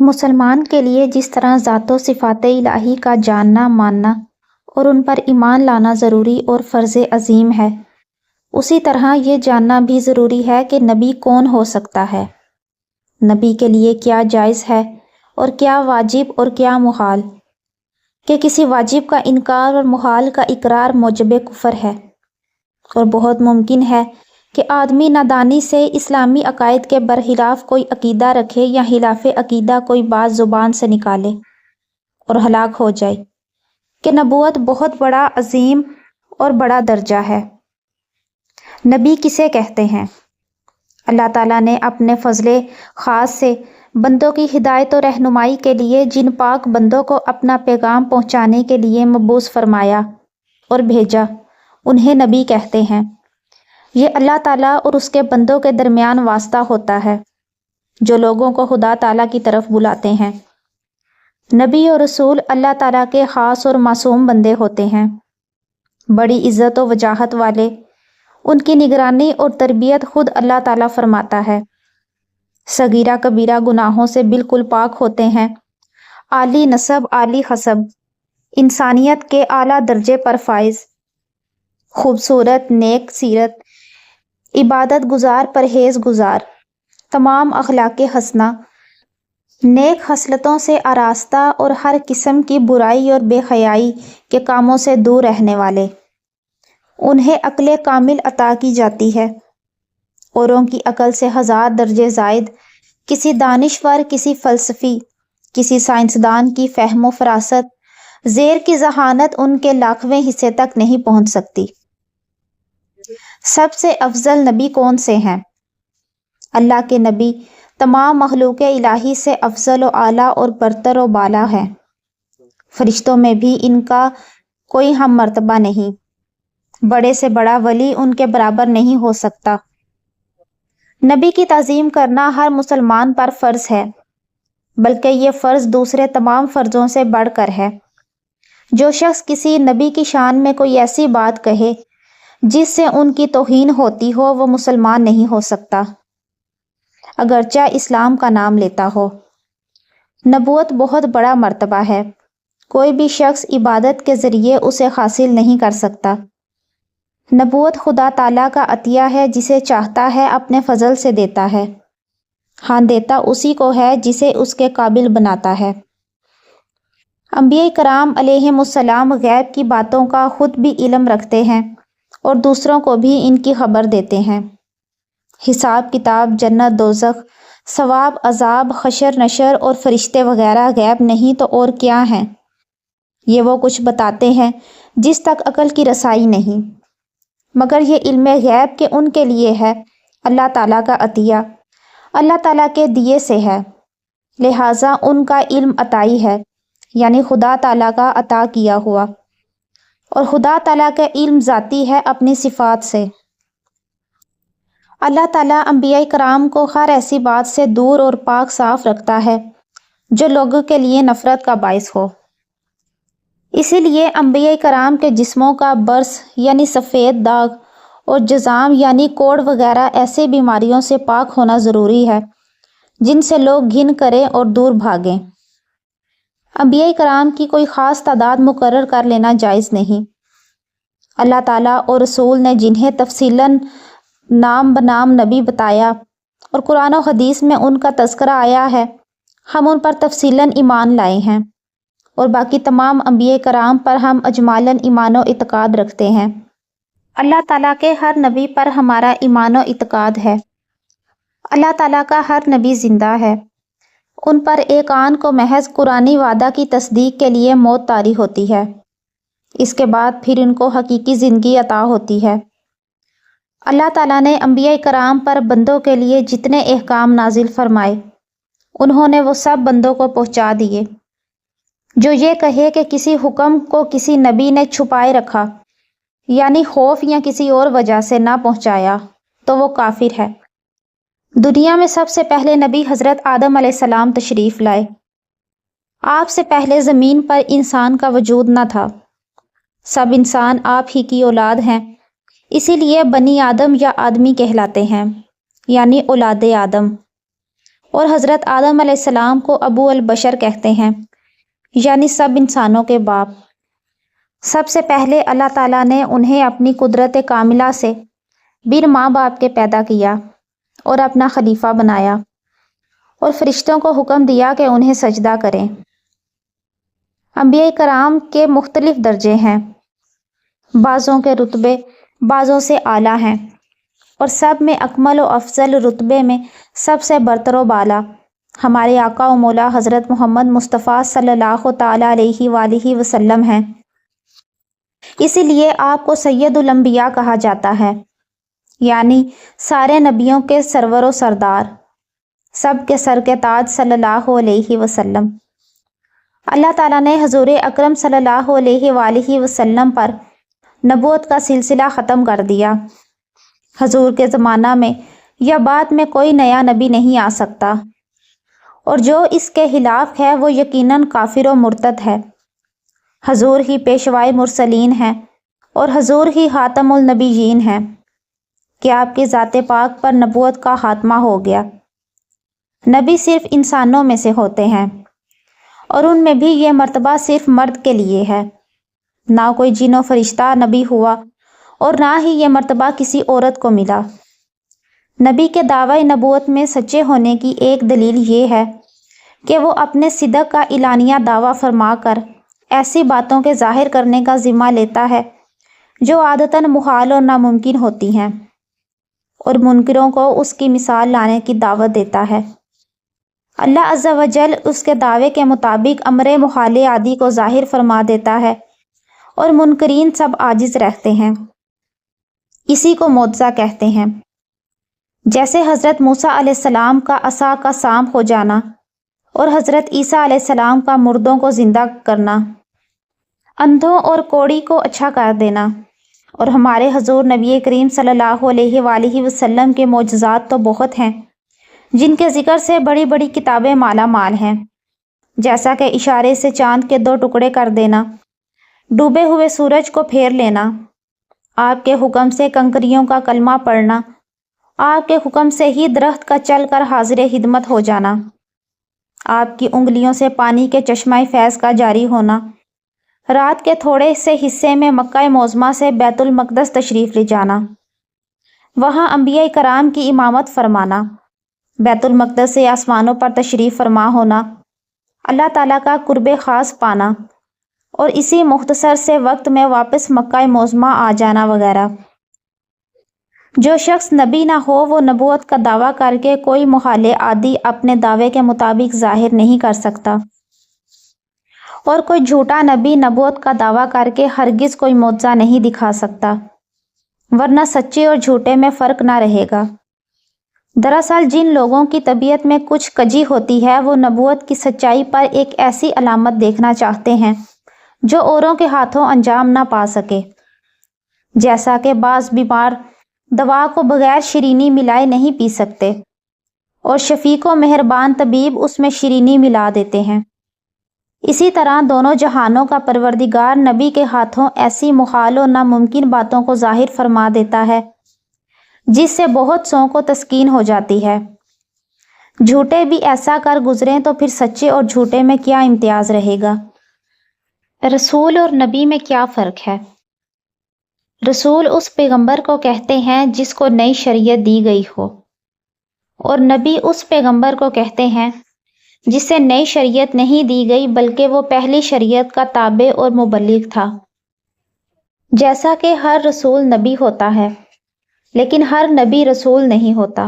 مسلمان کے لیے جس طرح ذات و صفات الہی کا جاننا ماننا اور ان پر ایمان لانا ضروری اور فرض عظیم ہے، اسی طرح یہ جاننا بھی ضروری ہے کہ نبی کون ہو سکتا ہے، نبی کے لیے کیا جائز ہے اور کیا واجب اور کیا محال، کہ کسی واجب کا انکار اور محال کا اقرار موجب کفر ہے، اور بہت ممکن ہے کہ آدمی نادانی سے اسلامی عقائد کے برخلاف کوئی عقیدہ رکھے یا خلاف عقیدہ کوئی بات زبان سے نکالے اور ہلاک ہو جائے، کہ نبوت بہت بڑا عظیم اور بڑا درجہ ہے۔ نبی کسے کہتے ہیں؟ اللہ تعالیٰ نے اپنے فضل خاص سے بندوں کی ہدایت و رہنمائی کے لیے جن پاک بندوں کو اپنا پیغام پہنچانے کے لیے مبعوث فرمایا اور بھیجا، انہیں نبی کہتے ہیں۔ یہ اللہ تعالیٰ اور اس کے بندوں کے درمیان واسطہ ہوتا ہے جو لوگوں کو خدا تعالیٰ کی طرف بلاتے ہیں۔ نبی اور رسول اللہ تعالیٰ کے خاص اور معصوم بندے ہوتے ہیں، بڑی عزت و وجاہت والے۔ ان کی نگرانی اور تربیت خود اللہ تعالیٰ فرماتا ہے۔ صغیرہ کبیرہ گناہوں سے بالکل پاک ہوتے ہیں، عالی نسب عالی حسب، انسانیت کے اعلیٰ درجے پر فائز، خوبصورت نیک سیرت، عبادت گزار پرہیز گزار، تمام اخلاق حسنہ، نیک خصلتوں سے آراستہ اور ہر قسم کی برائی اور بے حیائی کے کاموں سے دور رہنے والے۔ انہیں عقل کامل عطا کی جاتی ہے، اوروں کی عقل سے 1000 درجے زائد، کسی دانشور، کسی فلسفی، کسی سائنسدان کی فہم و فراست زیر کی ذہانت ان کے لاکھویں حصے تک نہیں پہنچ سکتی۔ سب سے افضل نبی کون سے ہیں؟ اللہ کے نبی تمام مخلوق الہی سے افضل و اعلیٰ اور برتر و بالا ہے۔ فرشتوں میں بھی ان کا کوئی ہم مرتبہ نہیں، بڑے سے بڑا ولی ان کے برابر نہیں ہو سکتا۔ نبی کی تعظیم کرنا ہر مسلمان پر فرض ہے، بلکہ یہ فرض دوسرے تمام فرضوں سے بڑھ کر ہے۔ جو شخص کسی نبی کی شان میں کوئی ایسی بات کہے جس سے ان کی توہین ہوتی ہو، وہ مسلمان نہیں ہو سکتا، اگرچہ اسلام کا نام لیتا ہو۔ نبوت بہت بڑا مرتبہ ہے، کوئی بھی شخص عبادت کے ذریعے اسے حاصل نہیں کر سکتا۔ نبوت خدا تعالیٰ کا عطیہ ہے، جسے چاہتا ہے اپنے فضل سے دیتا ہے، ہاں دیتا اسی کو ہے جسے اس کے قابل بناتا ہے۔ انبیاء کرام علیہم السلام غیب کی باتوں کا خود بھی علم رکھتے ہیں اور دوسروں کو بھی ان کی خبر دیتے ہیں۔ حساب کتاب، جنت دوزخ، ثواب عذاب، حشر نشر اور فرشتے وغیرہ غیب نہیں تو اور کیا ہیں؟ یہ وہ کچھ بتاتے ہیں جس تک عقل کی رسائی نہیں، مگر یہ علم غیب کہ ان کے لیے ہے، اللہ تعالیٰ کا عطیہ، اللہ تعالیٰ کے دیے سے ہے، لہٰذا ان کا علم عطائی ہے، یعنی خدا تعالیٰ کا عطا کیا ہوا، اور خدا تعالیٰ کا علم ذاتی ہے اپنی صفات سے۔ اللہ تعالیٰ انبیاء کرام کو ہر ایسی بات سے دور اور پاک صاف رکھتا ہے جو لوگوں کے لیے نفرت کا باعث ہو۔ اسی لیے انبیاء کرام کے جسموں کا برص یعنی سفید داغ اور جذام یعنی کوڑ وغیرہ ایسے بیماریوں سے پاک ہونا ضروری ہے جن سے لوگ گھن کریں اور دور بھاگیں۔ انبیاء کرام کی کوئی خاص تعداد مقرر کر لینا جائز نہیں۔ اللہ تعالیٰ اور رسول نے جنہیں تفصیلاً نام بنام نبی بتایا اور قرآن و حدیث میں ان کا تذکرہ آیا ہے، ہم ان پر تفصیلاً ایمان لائے ہیں، اور باقی تمام انبیاء کرام پر ہم اجمالاً ایمان و اعتقاد رکھتے ہیں۔ اللہ تعالیٰ کے ہر نبی پر ہمارا ایمان و اعتقاد ہے۔ اللہ تعالیٰ کا ہر نبی زندہ ہے، ان پر ایک آن کو محض قرآنی وعدہ کی تصدیق کے لیے موت طاری ہوتی ہے، اس کے بعد پھر ان کو حقیقی زندگی عطا ہوتی ہے۔ اللہ تعالیٰ نے انبیاء کرام پر بندوں کے لیے جتنے احکام نازل فرمائے، انہوں نے وہ سب بندوں کو پہنچا دیے۔ جو یہ کہے کہ کسی حکم کو کسی نبی نے چھپائے رکھا، یعنی خوف یا کسی اور وجہ سے نہ پہنچایا، تو وہ کافر ہے۔ دنیا میں سب سے پہلے نبی حضرت آدم علیہ السلام تشریف لائے۔ آپ سے پہلے زمین پر انسان کا وجود نہ تھا، سب انسان آپ ہی کی اولاد ہیں، اسی لیے بنی آدم یا آدمی کہلاتے ہیں، یعنی اولاد آدم۔ اور حضرت آدم علیہ السلام کو ابو البشر کہتے ہیں، یعنی سب انسانوں کے باپ۔ سب سے پہلے اللہ تعالیٰ نے انہیں اپنی قدرت کاملہ سے بن ماں باپ کے پیدا کیا اور اپنا خلیفہ بنایا، اور فرشتوں کو حکم دیا کہ انہیں سجدہ کریں۔ انبیاء کرام کے مختلف درجے ہیں، بعضوں کے رتبے بعضوں سے اعلیٰ ہیں، اور سب میں اکمل و افضل رتبے میں سب سے برتر و بالا ہمارے آقا و مولا حضرت محمد مصطفیٰ صلی اللہ تعالیٰ علیہ وآلہ وسلم ہیں۔ اسی لیے آپ کو سید الانبیاء کہا جاتا ہے، یعنی سارے نبیوں کے سرور و سردار، سب کے سر کے تاج صلی اللہ علیہ وسلم۔ اللہ تعالیٰ نے حضور اکرم صلی اللہ علیہ وآلہ وسلم پر نبوت کا سلسلہ ختم کر دیا۔ حضور کے زمانہ میں یا بعد میں کوئی نیا نبی نہیں آ سکتا، اور جو اس کے خلاف ہے وہ یقیناً کافر و مرتد ہے۔ حضور ہی پیشوائے مرسلین ہیں اور حضور ہی خاتم النبیین ہیں کہ آپ کی ذات پاک پر نبوت کا خاتمہ ہو گیا۔ نبی صرف انسانوں میں سے ہوتے ہیں، اور ان میں بھی یہ مرتبہ صرف مرد کے لیے ہے، نہ کوئی جن و فرشتہ نبی ہوا اور نہ ہی یہ مرتبہ کسی عورت کو ملا۔ نبی کے دعوی نبوت میں سچے ہونے کی ایک دلیل یہ ہے کہ وہ اپنے صدق کا اعلانیہ دعویٰ فرما کر ایسی باتوں کے ظاہر کرنے کا ذمہ لیتا ہے جو عادتاً محال اور ناممکن ہوتی ہیں، اور منکروں کو اس کی مثال لانے کی دعوت دیتا ہے۔ اللہ عز و جل اس کے دعوے کے مطابق امر محال عادی کو ظاہر فرما دیتا ہے، اور منکرین سب عاجز رہتے ہیں۔ اسی کو معجزہ کہتے ہیں، جیسے حضرت موسیٰ علیہ السلام کا عصا کا سانپ ہو جانا اور حضرت عیسیٰ علیہ السلام کا مردوں کو زندہ کرنا، اندھوں اور کوڑی کو اچھا کر دینا، اور ہمارے حضور نبی کریم صلی اللہ علیہ وآلہ وسلم کے معجزات تو بہت ہیں، جن کے ذکر سے بڑی بڑی کتابیں مالا مال ہیں، جیسا کہ اشارے سے چاند کے 2 ٹکڑے کر دینا، ڈوبے ہوئے سورج کو پھیر لینا، آپ کے حکم سے کنکریوں کا کلمہ پڑھنا، آپ کے حکم سے ہی درخت کا چل کر حاضر خدمت ہو جانا، آپ کی انگلیوں سے پانی کے چشمہ فیض کا جاری ہونا، رات کے تھوڑے سے حصے میں مکہ معظمہ سے بیت المقدس تشریف لے جانا، وہاں انبیاء کرام کی امامت فرمانا، بیت المقدس سے آسمانوں پر تشریف فرما ہونا، اللہ تعالیٰ کا قرب خاص پانا، اور اسی مختصر سے وقت میں واپس مکہ معظمہ آ جانا وغیرہ۔ جو شخص نبی نہ ہو وہ نبوت کا دعویٰ کر کے کوئی محال عادی اپنے دعوے کے مطابق ظاہر نہیں کر سکتا، اور کوئی جھوٹا نبی نبوت کا دعویٰ کر کے ہرگز کوئی معجزہ نہیں دکھا سکتا، ورنہ سچے اور جھوٹے میں فرق نہ رہے گا۔ دراصل جن لوگوں کی طبیعت میں کچھ کجی ہوتی ہے وہ نبوت کی سچائی پر ایک ایسی علامت دیکھنا چاہتے ہیں جو اوروں کے ہاتھوں انجام نہ پا سکے، جیسا کہ بعض بیمار دوا کو بغیر شیرینی ملائے نہیں پی سکتے، اور شفیق و مہربان طبیب اس میں شیرینی ملا دیتے ہیں۔ اسی طرح دونوں جہانوں کا پروردگار نبی کے ہاتھوں ایسی محال و ناممکن باتوں کو ظاہر فرما دیتا ہے جس سے بہت سوں کو تسکین ہو جاتی ہے۔ جھوٹے بھی ایسا کر گزریں تو پھر سچے اور جھوٹے میں کیا امتیاز رہے گا؟ رسول اور نبی میں کیا فرق ہے؟ رسول اس پیغمبر کو کہتے ہیں جس کو نئی شریعت دی گئی ہو، اور نبی اس پیغمبر کو کہتے ہیں جسے نئی شریعت نہیں دی گئی بلکہ وہ پہلی شریعت کا تابع اور مبلغ تھا۔ جیسا کہ ہر رسول نبی ہوتا ہے لیکن ہر نبی رسول نہیں ہوتا۔